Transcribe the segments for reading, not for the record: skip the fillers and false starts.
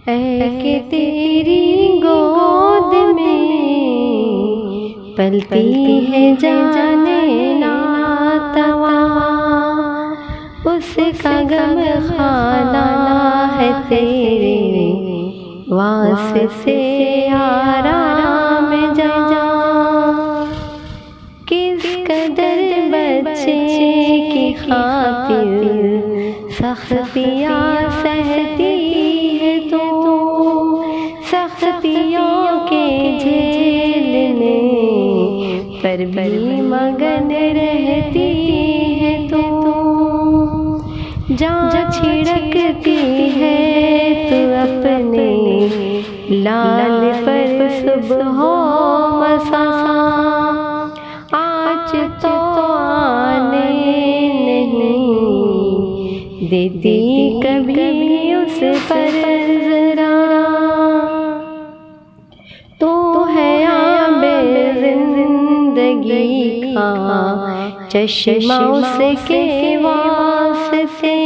اے کہ تیری گود میں پلتی ہے جانے ناتواں، اس کا غم خانہ ہے تیرے واسطے آرام جاں، کس قدر بچے کی خاطر سختیاں سہتی ہے تو، سختیوں کے جھیلنے پر بھی مگن رہتی ہے تو، جان چھڑکتی ہے تو اپنے لال پر صبح و مساء، آج تو آنے نہیں دیتی کبھی اس پر ذرا، تو ہے آب زندگی کا چشمہ اس کے واسطے،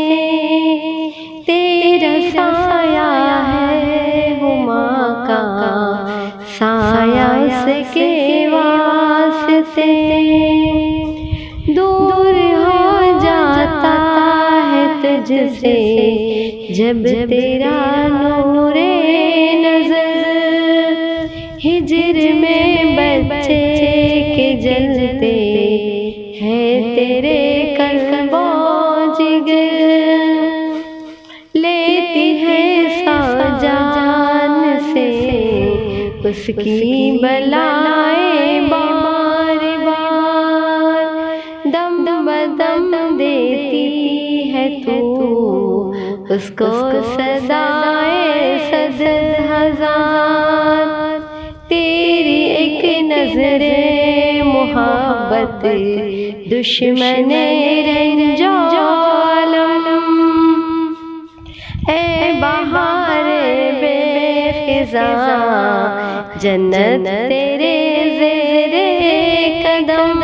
تیرا سایہ ہے ہما کا سایہ اس کے واسطے، دور ہو جاتا ہے تجھ سے جب تیرا نور نظر، ہجر میں بچے کے جلتے ہیں تیرے قلب و جگر، لیتی ہے سا جان سے اس کی بلائیں بار بار، دم بدم دیتی ہے تو اس کو سزائے صد ہزار، تیری ایک نظر محبت دشمن رنج و الم، اے بہار بے خزاں جنت تیرے زیر قدم،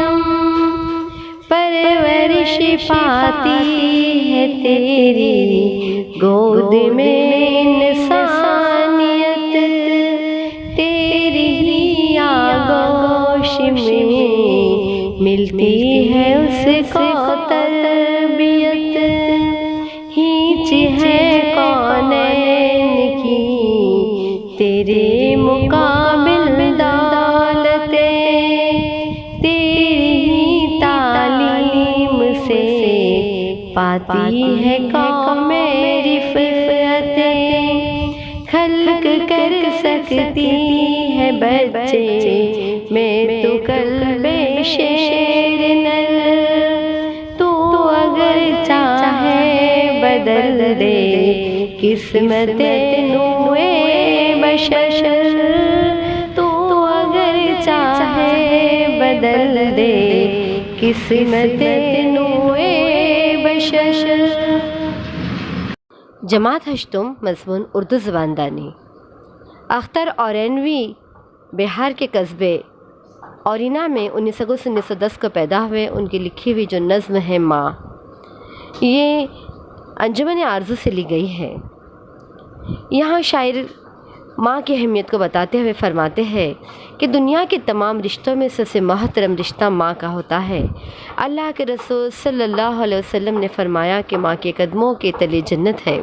پرورش پاتی ہے تیری گود میں انسانیت، تیری ہی آغوش میں ملتی ہے اس کو تربیت، ہینچ ہے کونین کی تیرے مقابل دولتیں، تیری ہی تعلیم سے پاتی ہے قوم رفعتیں، خلق کر سکتی ہے بچے میں تو قلب شیر نر، تو اگر چاہے بدل دے قسمت نوع بشر، تو اگر چاہے بدل دے قسمت نوع بشر۔ جماعت ہشتم مضمون اردو زبان دانی۔ اختر اورینوی بہار کے قصبے اورینا میں 19 اگست 1910 کو پیدا ہوئے۔ ان کی لکھی ہوئی جو نظم ہے ماں، یہ انجمن آرزو سے لی گئی ہے۔ یہاں شاعر ماں کی اہمیت کو بتاتے ہوئے فرماتے ہیں کہ دنیا کے تمام رشتوں میں سب سے محترم رشتہ ماں کا ہوتا ہے۔ اللہ کے رسول صلی اللہ علیہ وسلم نے فرمایا کہ ماں کے قدموں کے تلے جنت ہے،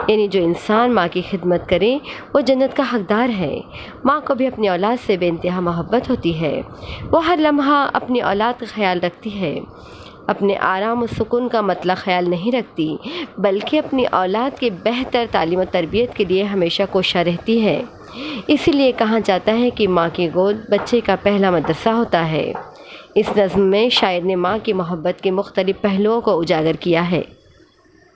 یعنی جو انسان ماں کی خدمت کرے وہ جنت کا حقدار ہے۔ ماں کو بھی اپنی اولاد سے بے انتہا محبت ہوتی ہے، وہ ہر لمحہ اپنی اولاد کا خیال رکھتی ہے، اپنے آرام و سکون کا مطلق خیال نہیں رکھتی، بلکہ اپنی اولاد کے بہتر تعلیم و تربیت کے لیے ہمیشہ کوشاں رہتی ہے۔ اسی لیے کہا جاتا ہے کہ ماں کی گود بچے کا پہلا مدرسہ ہوتا ہے۔ اس نظم میں شاعر نے ماں کی محبت کے مختلف پہلوؤں کو اجاگر کیا ہے۔